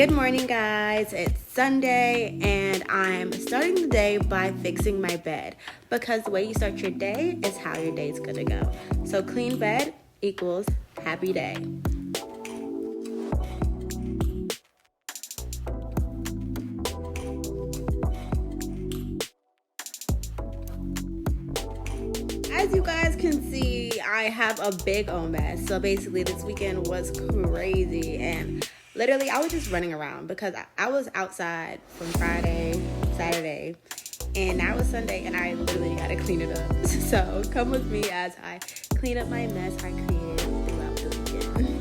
Good morning, guys. It's Sunday, and I'm starting the day by fixing my bed because the way you start your day is how your day's gonna go. So, clean bed equals happy day. As you guys can see, I have a big old mess. So basically, this weekend was crazy, and literally, I was just running around because I was outside from Friday, Saturday, and now it's Sunday, and I literally gotta clean it up. So come with me as I clean up my mess I created throughout the weekend.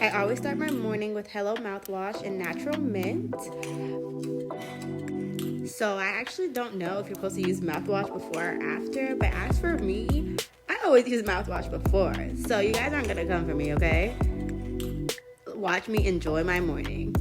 I always start my morning with Hello mouthwash and natural mint. So I actually don't know if you're supposed to use mouthwash before or after, but as for me, I always use mouthwash before. So you guys aren't gonna come for me, okay? Watch me enjoy my morning.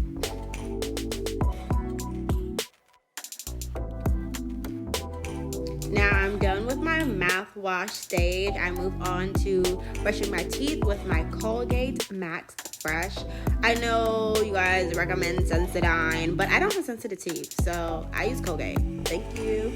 Now I'm done with my mouthwash stage. I move on to brushing my teeth with my Colgate Max Fresh. I know you guys recommend Sensodyne, but I don't have sensitive teeth, so I use Colgate. Thank you.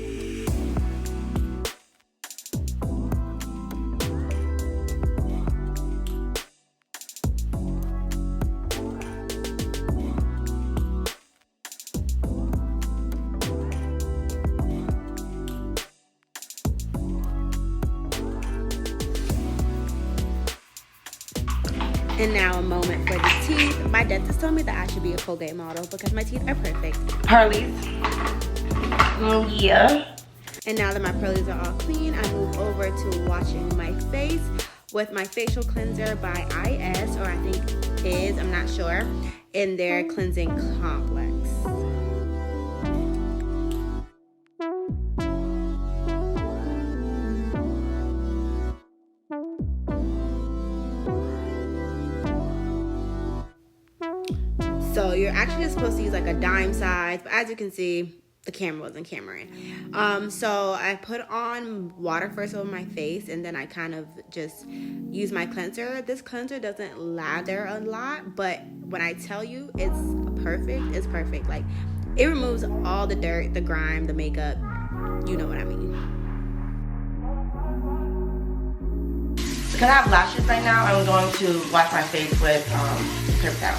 And now a moment for the teeth. My dentist told me that I should be a Colgate model because my teeth are perfect. Pearlies. Yeah. And now that my pearlies are all clean, I move over to washing my face with my facial cleanser by IS, or I think is, I'm not sure, in their cleansing complex. So you're actually supposed to use like a dime size, but as you can see, the camera wasn't cameraing. So I put on water first over my face, and then I kind of just use my cleanser. This cleanser doesn't lather a lot, but when I tell you it's perfect. Like, it removes all the dirt, the grime, the makeup. You know what I mean. Because I have lashes right now, I'm going to wash my face with paper towel.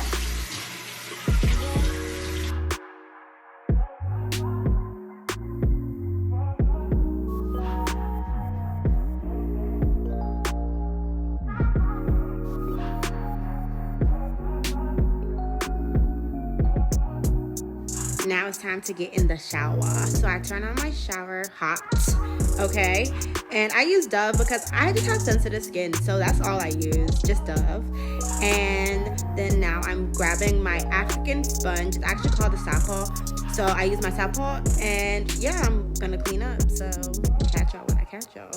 Now it's time to get in the shower. So I turn on my shower hot, okay? And I use Dove because I just have sensitive skin, so that's all I use, just Dove. And then now I'm grabbing my African sponge. It's actually called the Southpaw. So I use my Southpaw, and yeah, I'm gonna clean up. So catch y'all when I catch y'all.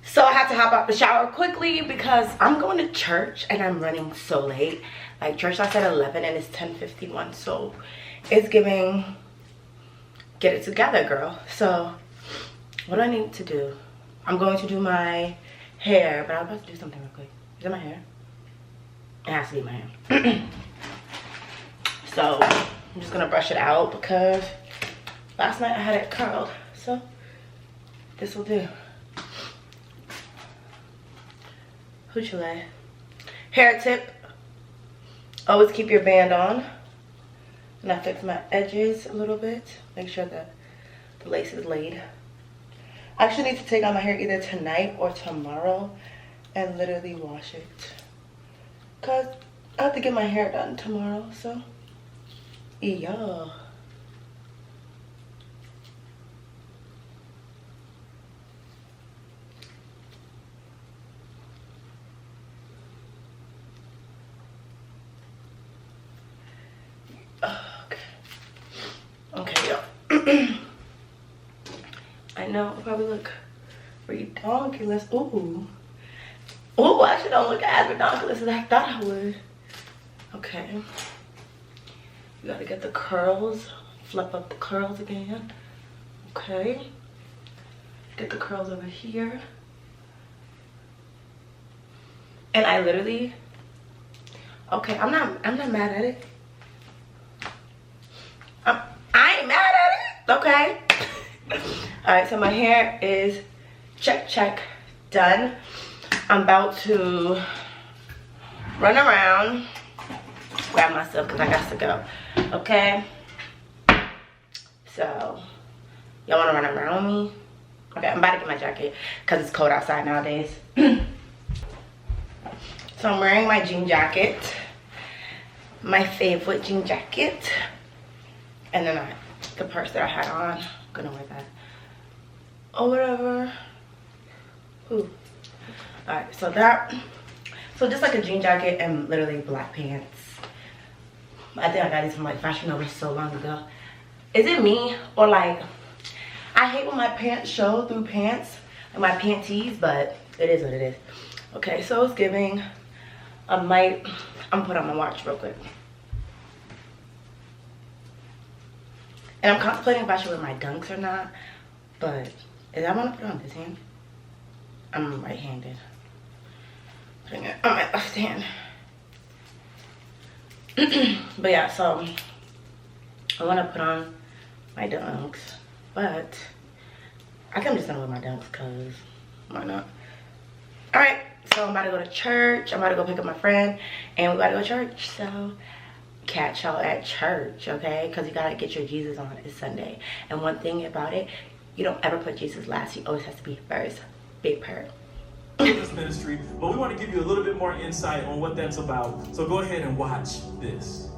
So I had to hop out the shower quickly because I'm going to church and I'm running so late. Like, church starts at 11 and it's 10:51, so it's giving get it together, girl. So what do I need to do? I'm going to do my hair, but I'm about to do something real quick. Is it my hair? It has to be my hair. So I'm just gonna brush it out because last night I had it curled, so this will do. Hoochie. Hair tip, always keep your band on. And I fix my edges a little bit, make sure that the lace is laid. I actually need to take out my hair either tonight or tomorrow and literally wash it, because I have to get my hair done tomorrow. So yeah. know, it'll probably look redonkulous. Ooh. Ooh, I actually don't look as redonkulous as I thought I would. Okay. You gotta get the curls. Flip up the curls again. Okay. Get the curls over here. And I literally, okay, I'm not mad at it. I ain't mad at it, okay? All right, so my hair is check, done. I'm about to run around, grab my stuff because I got to go, okay? So, y'all want to run around with me? Okay, I'm about to get my jacket because it's cold outside nowadays. So I'm wearing my jean jacket, my favorite jean jacket, and then the purse that I had on. I'm gonna wear that or whatever. Ooh. All right, so just like a jean jacket and literally black pants. I think I got these from like Fashion Nova so long ago. Is it me or like I hate when my pants show through pants and my panties, but it is what it is. Okay, so it's giving. I'm put on my watch real quick. And I'm contemplating if I should wear my dunks or not, but is I want to put it on this hand? I'm right-handed. Putting it on my left hand. But yeah, so I want to put on my dunks, but I think I'm just gonna wear my dunks because why not? All right. So I'm about to go to church. I'm about to go pick up my friend and we gotta go to church. So catch y'all at church, okay? Because you gotta get your Jesus on. It's Sunday. And one thing about it, you don't ever put Jesus last. He always has to be first. Big purr. This ministry, but we want to give you a little bit more insight on what that's about. So go ahead and watch this.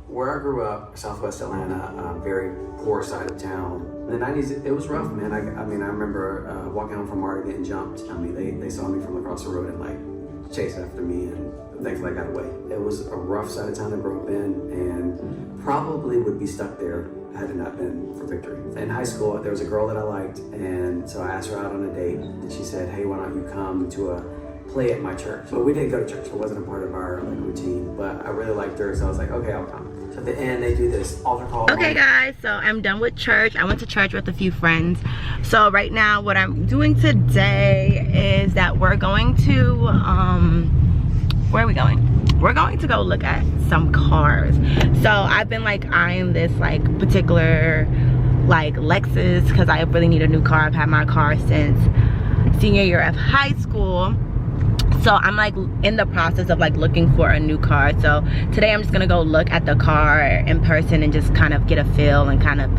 Where I grew up, Southwest Atlanta, very poor side of town. In the 90s, it was rough, man. I remember walking home from Marta getting jumped. They saw me from across the road and like chased after me, and thankfully I got away. It was a rough side of town I grew up in, and probably would be stuck there had it not been for Victory. In high school, there was a girl that I liked, and so I asked her out on a date, and she said, "Hey, why don't you come to a play at my church?" But we didn't go to church. It wasn't a part of our routine, but I really liked her, so I was like, okay, I'll come. So at the end, they do this altar call. Okay guys, so I'm done with church. I went to church with a few friends. So right now what I'm doing today is that we're going to where are we going? We're going to go look at some cars. So I've been like eyeing this like particular like Lexus because I really need a new car. I've had my car since senior year of high school. So I'm like in the process of like looking for a new car. So today I'm just gonna go look at the car in person and just kind of get a feel and kind of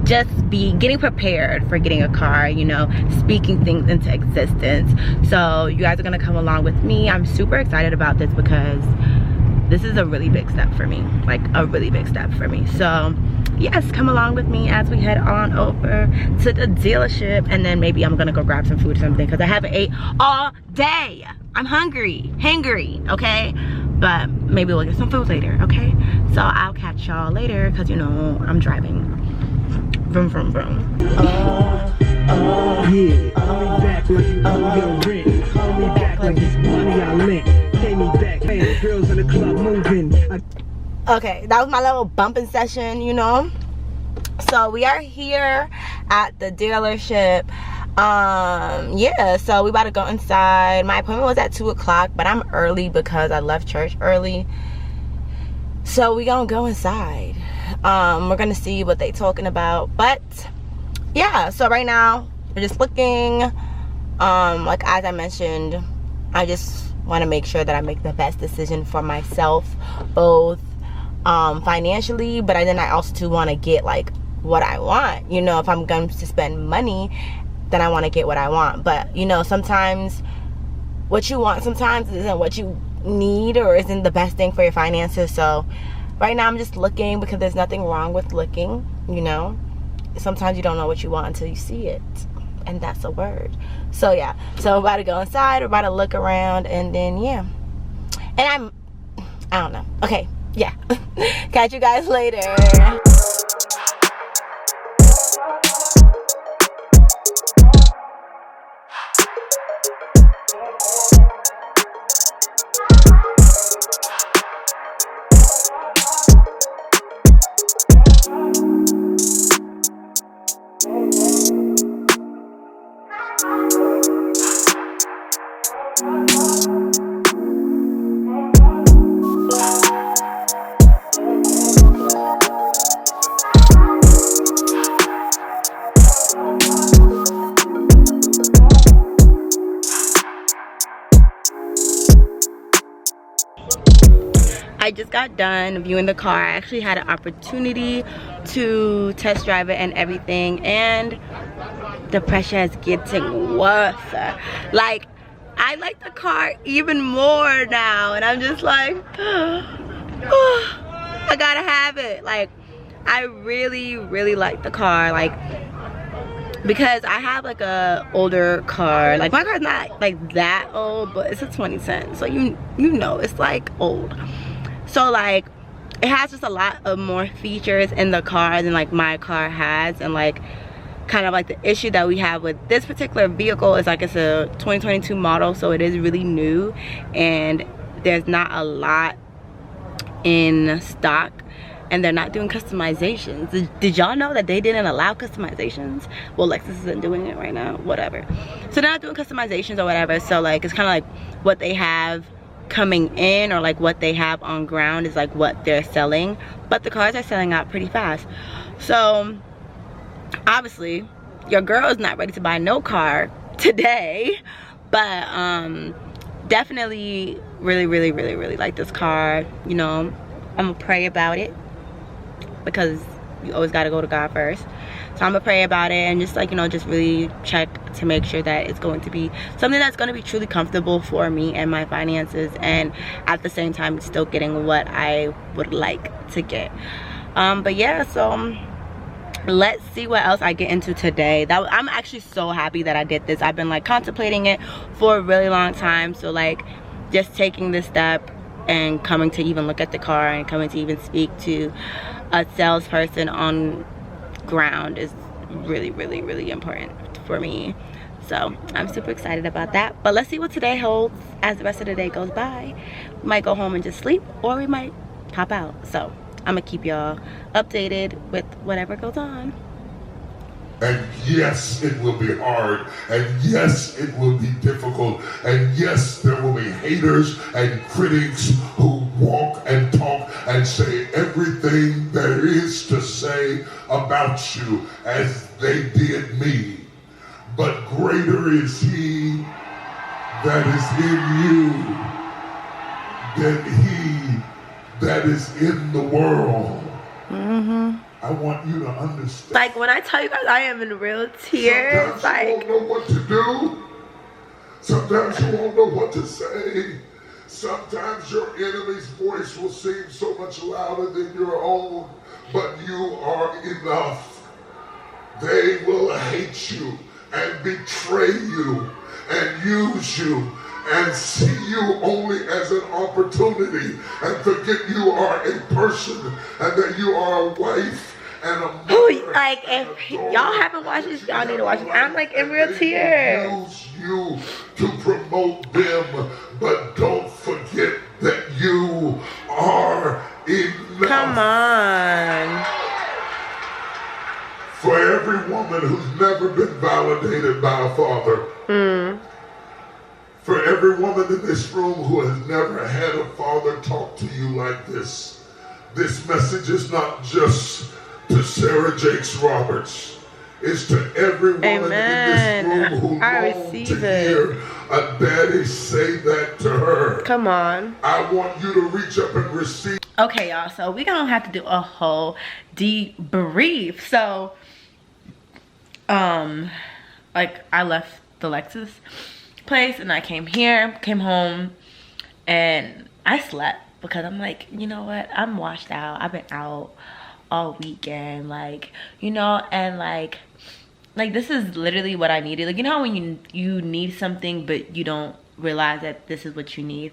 just be getting prepared for getting a car, you know, speaking things into existence. So you guys are gonna come along with me. I'm super excited about this because this is a really big step for me, like a really big step for me. So yes, come along with me as we head on over to the dealership, and then maybe I'm gonna go grab some food or something because I haven't ate all day. I'm hangry, okay? But maybe we'll get some food later, okay? So I'll catch y'all later because you know I'm driving. Vroom, vroom, vroom. Yeah, call me back like you owe your rent. Call me back like it's money I lent. Pay me back, man, girls in the club moving. Okay, that was my little bumping session, you know. So we are here at the dealership. Yeah, so we about to go inside. My appointment was at 2 o'clock, but I'm early because I left church early. So we gonna go inside. We're gonna see what they talking about. But yeah, so right now we're just looking. Like as I mentioned, I just want to make sure that I make the best decision for myself, both financially, but then I also too want to get like what I want. You know, if I'm going to spend money, then I want to get what I want. But you know, sometimes what you want sometimes isn't what you need or isn't the best thing for your finances. So right now I'm just looking because there's nothing wrong with looking, you know. Sometimes you don't know what you want until you see it, and that's a word. So yeah, so we're about to go inside, we're about to look around, and then yeah, and I don't know. Okay, yeah. Catch you guys later. I just got done viewing the car. I actually had an opportunity to test drive it and everything, and the pressure is getting worse. Like, I like the car even more now, and I'm just like, oh, I gotta have it. Like, I really like the car, like, because I have like a older car. Like, my car's not like that old, but it's a 2010, so you know it's like old. So like, it has just a lot of more features in the car than like my car has. And like, kind of like the issue that we have with this particular vehicle is like, it's a 2022 model, so it is really new and there's not a lot in stock, and they're not doing customizations. Did y'all know that they didn't allow customizations? Well, Lexus isn't doing it right now, whatever. So they're not doing customizations or whatever. So like, it's kind of like what they have coming in, or like what they have on ground is like what they're selling, but the cars are selling out pretty fast. So obviously your girl is not ready to buy no car today, but definitely really like this car. You know, I'm gonna pray about it, because you always got to go to God first. So I'm gonna pray about it and just like, you know, just really check to make sure that it's going to be something that's going to be truly comfortable for me and my finances, and at the same time still getting what I would like to get. But yeah, so let's see what else I get into today. I'm actually so happy that I did this. I've been like contemplating it for a really long time. So like, just taking this step and coming to even look at the car and coming to even speak to a salesperson on ground is really important for me. So I'm super excited about that. But let's see what today holds as the rest of the day goes by. We might go home and just sleep, or we might pop out. So I'm gonna keep y'all updated with whatever goes on. And yes, it will be hard, and yes, it will be difficult, and yes, there will be haters and critics who walk and talk and say everything there is to say about you as they did me. But greater is he that is in you than he that is in the world. I want you to understand. Like, when I tell you guys I am in real tears, sometimes like, you won't know what to do. Sometimes you won't know what to say. Sometimes your enemy's voice will seem so much louder than your own, but you are enough. They will hate you and betray you and use you and see you only as an opportunity and forget you are a person and that you are a wife and a mother. like, if y'all haven't watched this, y'all need to watch it. I'm like in real tears. Use you to promote them, but don't forget that you are enough. Come on. For every woman who's never been validated by a father, for every woman in this room who has never had a father talk to you like this message is not just to Sarah Jakes Roberts. It's to every woman in this room who longs to hear a daddy say that to her. Come on. I want you to reach up and receive. Okay, y'all, so we're gonna have to do a whole debrief. So like, I left the Lexus place and I came home, and I slept because I'm like, you know what, I'm washed out. I've been out all weekend, like, you know, and like this is literally what I needed. Like, you know how when you need something but you don't realize that this is what you need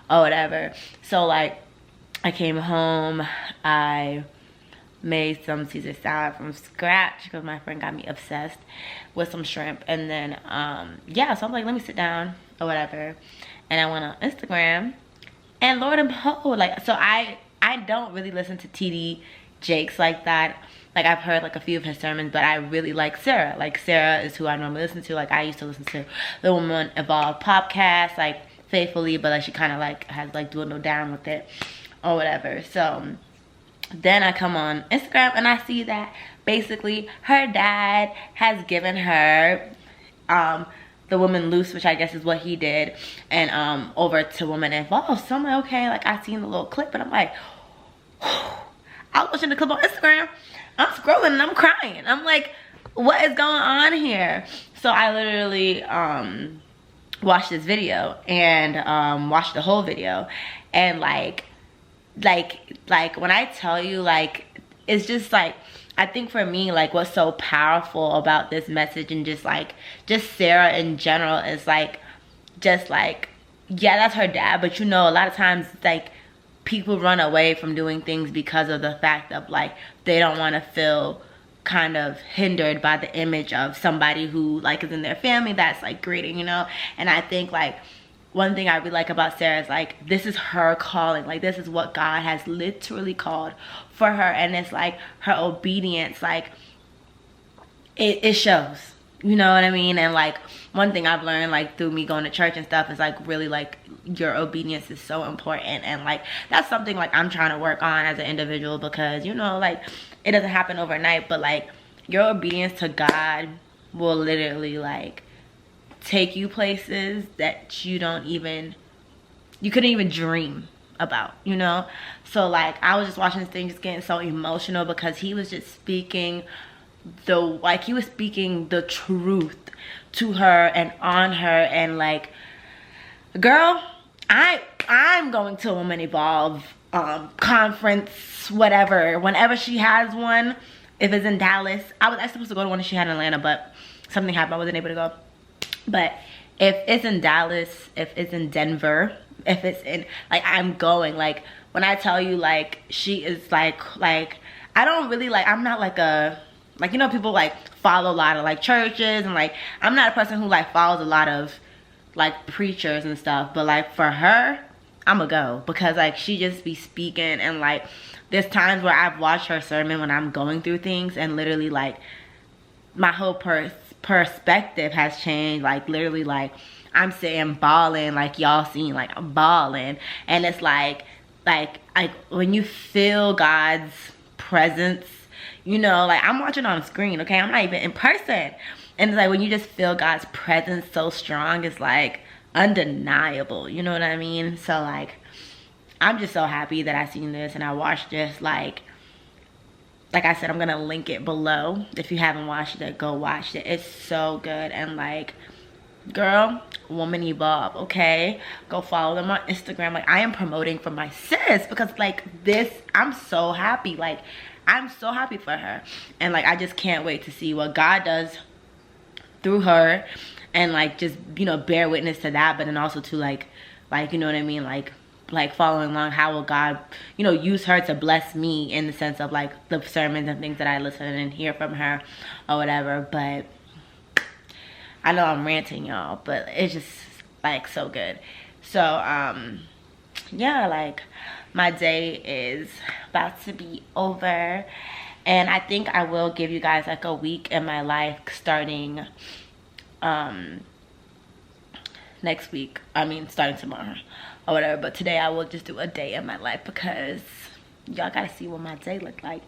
or whatever. So like, I came home, I made some Caesar salad from scratch because my friend got me obsessed with some shrimp. And then yeah, so I'm like, let me sit down or whatever, and I went on Instagram, and Lord and behold, like, so I don't really listen to TD Jakes like that. Like, I've heard like a few of his sermons, but I really like Sarah. Like, Sarah is who I normally listen to. Like, I used to listen to the Woman Evolved podcast, like, faithfully, but like she kind of like has like dwindled down with it or whatever. So then I come on Instagram and I see that basically her dad has given her the Woman Loose, which I guess is what he did, and over to Woman Involved. So I'm like, okay, like, I seen the little clip and I'm like, I was watching the clip on Instagram, I'm scrolling and I'm crying. I'm like, what is going on here? So I literally watched this video and watched the whole video, and like when I tell you, like, it's just like, I think for me, like, what's so powerful about this message and just Sarah in general is like, just like, yeah, that's her dad, but you know, a lot of times like people run away from doing things because of the fact of like they don't want to feel kind of hindered by the image of somebody who like is in their family that's like greeting, you know. And I think like one thing I really like about Sarah is like, this is her calling. Like, this is what God has literally called for her, and it's like her obedience, like it shows, you know what I mean? And like one thing I've learned like through me going to church and stuff is like really like your obedience is so important, and like that's something like I'm trying to work on as an individual, because you know, like, it doesn't happen overnight, but like your obedience to God will literally like take you places that you couldn't even dream about, you know. So like I was just watching this thing, just getting so emotional, because he was just speaking the truth to her and on her, and like, girl, I'm going to a Woman Evolve conference, whatever, whenever she has one. If it's in Dallas, I was supposed to go to one that she had in Atlanta, but something happened, I wasn't able to go. But if it's in Dallas, if it's in Denver, if it's in, like, I'm going. Like, when I tell you, like, she is like I don't really like, I'm not like a, like, you know, people like follow a lot of like churches, and like I'm not a person who like follows a lot of like preachers and stuff, but like for her, I'ma go, because like she just be speaking, and like there's times where I've watched her sermon when I'm going through things, and literally like my whole perspective has changed. Like literally, like I'm sitting bawling, like y'all seen, like I'm bawling, and it's like when you feel God's presence, you know, like I'm watching on screen, okay, I'm not even in person, and it's like when you just feel God's presence so strong, it's like undeniable, you know what I mean? So like I'm just so happy that I seen this and I watched this. Like I said, I'm gonna link it below. If you haven't watched it, go watch it. It's so good. And like, girl, Woman Evolve, okay? Go follow them on Instagram. Like, I am promoting for my sis, because like this, I'm so happy. Like, I'm so happy for her, and like I just can't wait to see what God does through her, and like just, you know, bear witness to that, but then also to like you know what I mean, like following along, how will God, you know, use her to bless me in the sense of like the sermons and things that I listen and hear from her or whatever. But I know I'm ranting, y'all, but it's just like so good. So yeah, like my day is about to be over, and I think I will give you guys like a week in my life starting next week. I mean, starting tomorrow or whatever, but today I will just do a day in my life, because y'all gotta see what my day look like.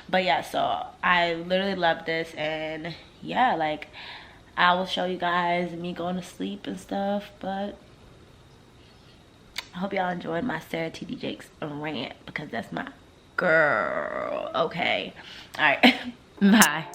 But yeah, so I literally love this, and yeah, like I will show you guys me going to sleep and stuff. But I hope y'all enjoyed my Sarah TD Jakes rant, because that's my girl, okay? All right. Bye.